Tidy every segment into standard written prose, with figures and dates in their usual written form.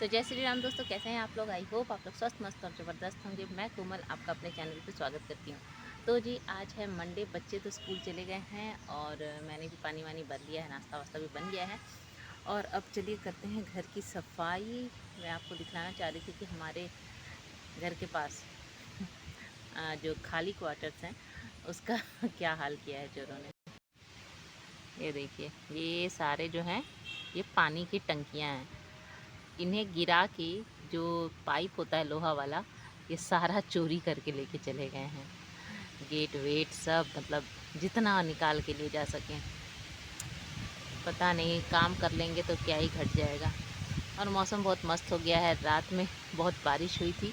तो जय श्री राम दोस्तों, कैसे हैं आप लोग। आई होप आप लोग स्वस्थ मस्त और ज़बरदस्त होंगे। मैं कोमल आपका अपने चैनल पे स्वागत करती हूँ। तो जी आज है मंडे, बच्चे तो स्कूल चले गए हैं और मैंने भी पानी वानी भर लिया है, नाश्ता वास्ता भी बन गया है। और अब चलिए करते हैं घर की सफाई। मैं आपको दिखाना चाह रही थी कि हमारे घर के पास जो खाली क्वार्टर्स हैं उसका क्या हाल किया है चोरों ने। ये देखिए, ये सारे जो हैं ये पानी की टंकियाँ हैं। इन्हें गिरा के जो पाइप होता है लोहा वाला, ये सारा चोरी करके लेके चले गए हैं। गेट वेट सब, मतलब जितना निकाल के ले जा सकें। पता नहीं काम कर लेंगे तो क्या ही घट जाएगा। और मौसम बहुत मस्त हो गया है। रात में बहुत बारिश हुई थी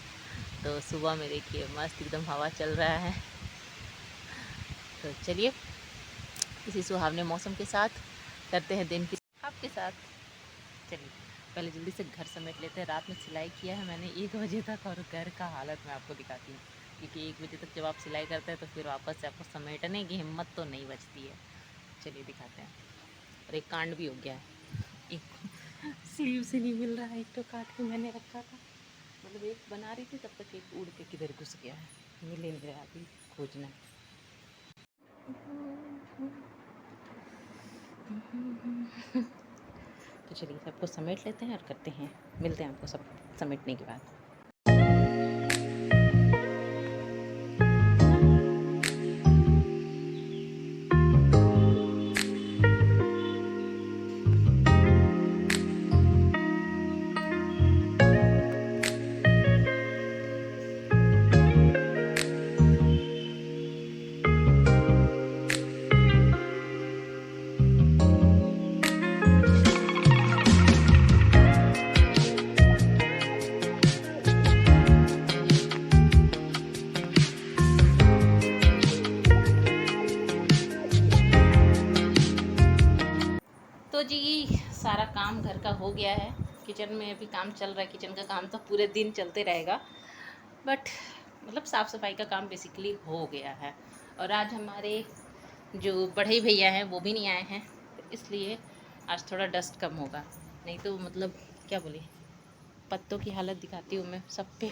तो सुबह में देखिए मस्त एकदम हवा चल रहा है। तो चलिए इसी सुहावने मौसम के साथ करते हैं दिन की आपके साथ। चलिए पहले जल्दी से घर समेट लेते हैं। रात में सिलाई किया है मैंने 1 बजे तक और घर का हालत मैं आपको दिखाती हूँ, क्योंकि 1 बजे तक जब आप सिलाई करते हैं तो फिर वापस से आपको समेटने की हिम्मत तो नहीं बचती है। चलिए दिखाते हैं। और एक कांड भी हो गया है, एक स्लीव से नहीं मिल रहा है। एक तो काट के मैंने रखा था, मतलब एक बना रही थी तब तक एक उड़ के किधर घुस गया है, मिल ही नहीं रहा। अभी खोजना है। तो चलिए सबको समेट लेते हैं और करते हैं, मिलते हैं आपको सब समेटने के बाद। तो जी सारा काम घर का हो गया है। किचन में अभी काम चल रहा है। किचन का काम तो पूरे दिन चलते रहेगा, बट मतलब साफ़ सफाई का काम बेसिकली हो गया है। और आज हमारे जो बड़े भैया हैं वो भी नहीं आए हैं, तो इसलिए आज थोड़ा डस्ट कम होगा। नहीं तो मतलब क्या बोले, पत्तों की हालत दिखाती हूँ मैं सब पे।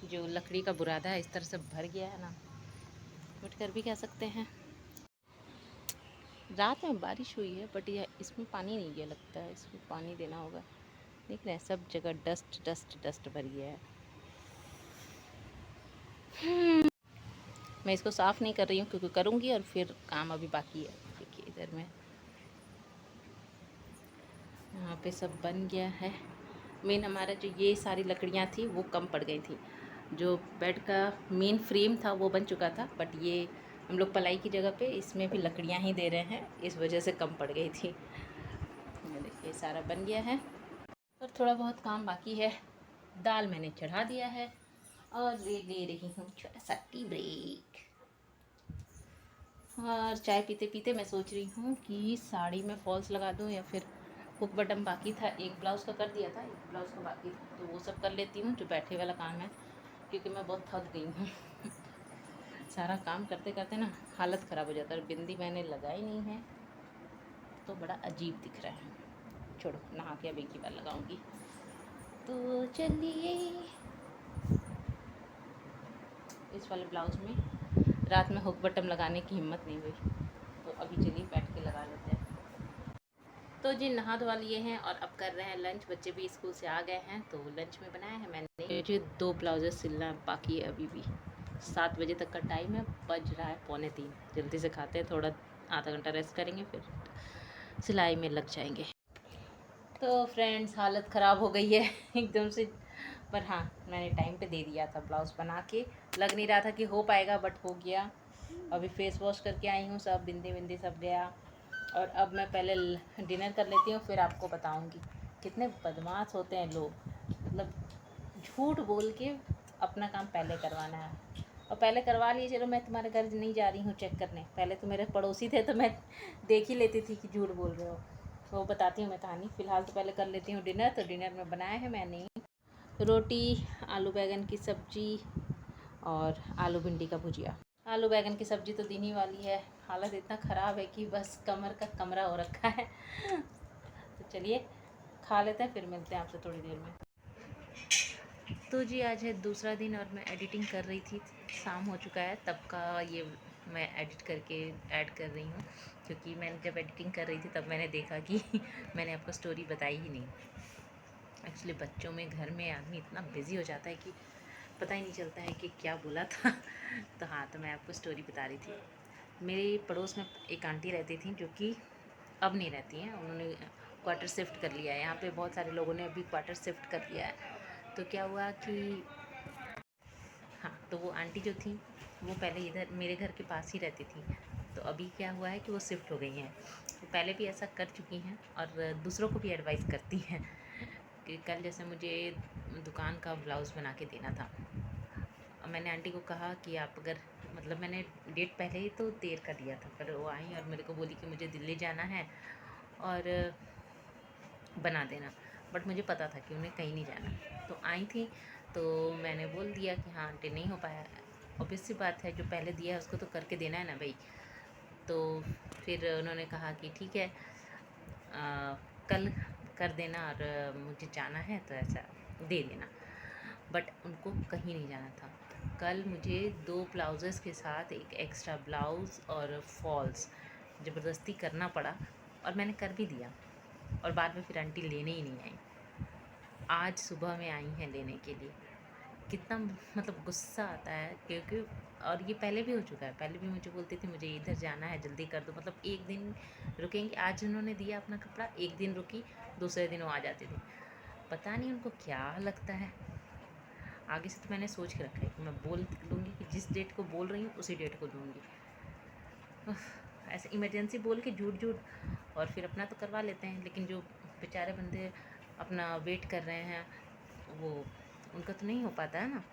जो लकड़ी का बुरादा है इस तरह से भर गया है ना, बट कर भी कह सकते हैं। रात में बारिश हुई है बट यह इसमें पानी नहीं गया, लगता है इसमें पानी देना होगा। देख रहे हैं सब जगह डस्ट डस्ट डस्ट भर गया है। मैं इसको साफ़ नहीं कर रही हूँ क्योंकि करूँगी और फिर काम अभी बाकी है। देखिए इधर में यहाँ पे सब बन गया है। मेन हमारा जो ये सारी लकड़ियाँ थी वो कम पड़ गई थी। जो बेड का मेन फ्रेम था वो बन चुका था, बट ये हम लोग पलाई की जगह पे इसमें भी लकड़ियाँ ही दे रहे हैं, इस वजह से कम पड़ गई थी। ये देखिए सारा बन गया है और थोड़ा बहुत काम बाकी है। दाल मैंने चढ़ा दिया है और ले रही हूँ छोटा सा टी ब्रेक। और चाय पीते पीते मैं सोच रही हूँ कि साड़ी में फॉल्स लगा दूँ या फिर हुक बटन बाकी था। एक ब्लाउज़ का कर दिया था, एक ब्लाउज़ का बाकी था, तो वो सब कर लेती हूँ जो बैठे वाला काम है, क्योंकि मैं बहुत थक गई हूँ। सारा काम करते करते ना हालत ख़राब हो जाता है। और बिंदी मैंने लगाई नहीं है तो बड़ा अजीब दिख रहा है। छोड़ो, नहा के अब एक ही बार लगाऊंगी। तो चलिए इस वाले ब्लाउज़ में रात में हुक बटन लगाने की हिम्मत नहीं हुई, तो अभी चलिए बैठ के लगा लेते हैं। तो जी नहा धोवा लिए हैं और अब कर रहे हैं लंच। बच्चे भी स्कूल से आ गए हैं तो लंच में बनाया है मैंने। मुझे 2 ब्लाउजेस सिलना बाकी है अभी भी। 7 बजे तक का टाइम है, बज रहा है 2:45। जल्दी से खाते हैं, थोड़ा आधा घंटा रेस्ट करेंगे फिर सिलाई में लग जाएंगे। तो फ्रेंड्स हालत ख़राब हो गई है एकदम से, पर हाँ मैंने टाइम पे दे दिया था ब्लाउज़ बना के। लग नहीं रहा था कि हो पाएगा बट हो गया। अभी फेस वॉश करके आई हूँ, सब बिंदी बिंदी सब गया। और अब मैं पहले डिनर कर लेती हूँ, फिर आपको बताऊँगी। कितने बदमाश होते हैं लोग, मतलब झूठ बोल के अपना काम पहले करवाना है। और पहले करवा लिए, चलो मैं तुम्हारे घर नहीं जा रही हूँ चेक करने, पहले तो मेरे पड़ोसी थे तो मैं देख ही लेती थी कि झूठ बोल रहे हो। तो बताती हूँ मैं कहानी। फ़िलहाल तो पहले कर लेती हूँ डिनर। तो डिनर में बनाया है मैंने रोटी, आलू बैंगन की सब्ज़ी और आलू भिंडी का भुजिया। आलू बैंगन की सब्ज़ी तो दिन ही वाली है। हालत इतना ख़राब है कि बस कमर का कमरा हो रखा है। तो चलिए खा लेते हैं, फिर मिलते हैं आपसे थोड़ी देर में। तो जी आज है दूसरा दिन और मैं एडिटिंग कर रही थी। शाम हो चुका है तब का ये मैं एडिट करके ऐड कर रही हूँ, क्योंकि मैंने जब एडिटिंग कर रही थी तब मैंने देखा कि मैंने आपको स्टोरी बताई ही नहीं। एक्चुअली बच्चों में घर में आदमी इतना बिज़ी हो जाता है कि पता ही नहीं चलता है कि क्या बोला था। तो हाँ, तो मैं आपको स्टोरी बता रही थी। मेरे पड़ोस में एक आंटी रहती थी जो कि अब नहीं रहती हैं, उन्होंने क्वार्टर शिफ्ट कर लिया है। यहाँ पे बहुत सारे लोगों ने अभी क्वार्टर शिफ्ट कर लिया है। तो क्या हुआ कि हाँ, तो वो आंटी जो थी वो पहले इधर मेरे घर के पास ही रहती थी। तो अभी क्या हुआ है कि वो शिफ्ट हो गई हैं। तो पहले भी ऐसा कर चुकी हैं और दूसरों को भी एडवाइस करती हैं कि कल जैसे मुझे दुकान का ब्लाउज़ बना के देना था। मैंने आंटी को कहा कि आप अगर मतलब मैंने डेट पहले ही तो देर कर दिया था, पर वो आई और मेरे को बोली कि मुझे दिल्ली जाना है और बना देना। बट मुझे पता था कि उन्हें कहीं नहीं जाना। तो आई थी तो मैंने बोल दिया कि हाँ आंटी नहीं हो पाया। ऑब्वियस सी बात है, जो पहले दिया है उसको तो करके देना है ना भाई। तो फिर उन्होंने कहा कि ठीक है, कल कर देना और मुझे जाना है तो ऐसा दे देना। बट उनको कहीं नहीं जाना था। कल मुझे 2 ब्लाउज़ेस के साथ एक एक्स्ट्रा ब्लाउज़ और फॉल्स ज़बरदस्ती करना पड़ा और मैंने कर भी दिया। और बाद में फिर आंटी लेने ही नहीं आई। आज सुबह में आई हैं लेने के लिए। कितना मतलब गुस्सा आता है, क्योंकि और ये पहले भी हो चुका है। पहले भी मुझे बोलती थी मुझे इधर जाना है जल्दी कर दो, मतलब एक दिन रुकेंगे। आज उन्होंने दिया अपना कपड़ा, एक दिन रुकी, दूसरे दिन वो आ जाती थी। पता नहीं उनको क्या लगता है। आगे से तो मैंने सोच के रखा है कि मैं बोल दूँगी कि जिस डेट को बोल रही हूँ उसी डेट को दूँगी। ऐसे इमरजेंसी बोल के झूठ और फिर अपना तो करवा लेते हैं, लेकिन जो बेचारे बंदे अपना वेट कर रहे हैं वो उनका तो नहीं हो पाता है ना।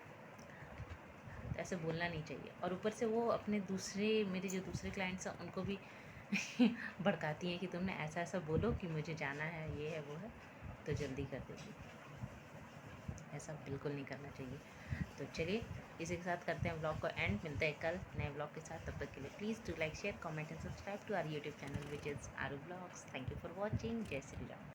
तो ऐसे बोलना नहीं चाहिए। और ऊपर से वो अपने दूसरे मेरे जो दूसरे क्लाइंट्स हैं उनको भी भड़काती हैं कि तुमने ऐसा ऐसा बोलो कि मुझे जाना है, ये है वो है, तो जल्दी कर देगी। ऐसा बिल्कुल नहीं करना चाहिए। तो चलिए इसी के साथ करते हैं व्लॉग को एंड। मिलते हैं कल नए व्लॉग के साथ। तब तक के लिए please do like share comment and subscribe to our YouTube channel which is Aaru blogs. Thank you for watching. जय श्री राम।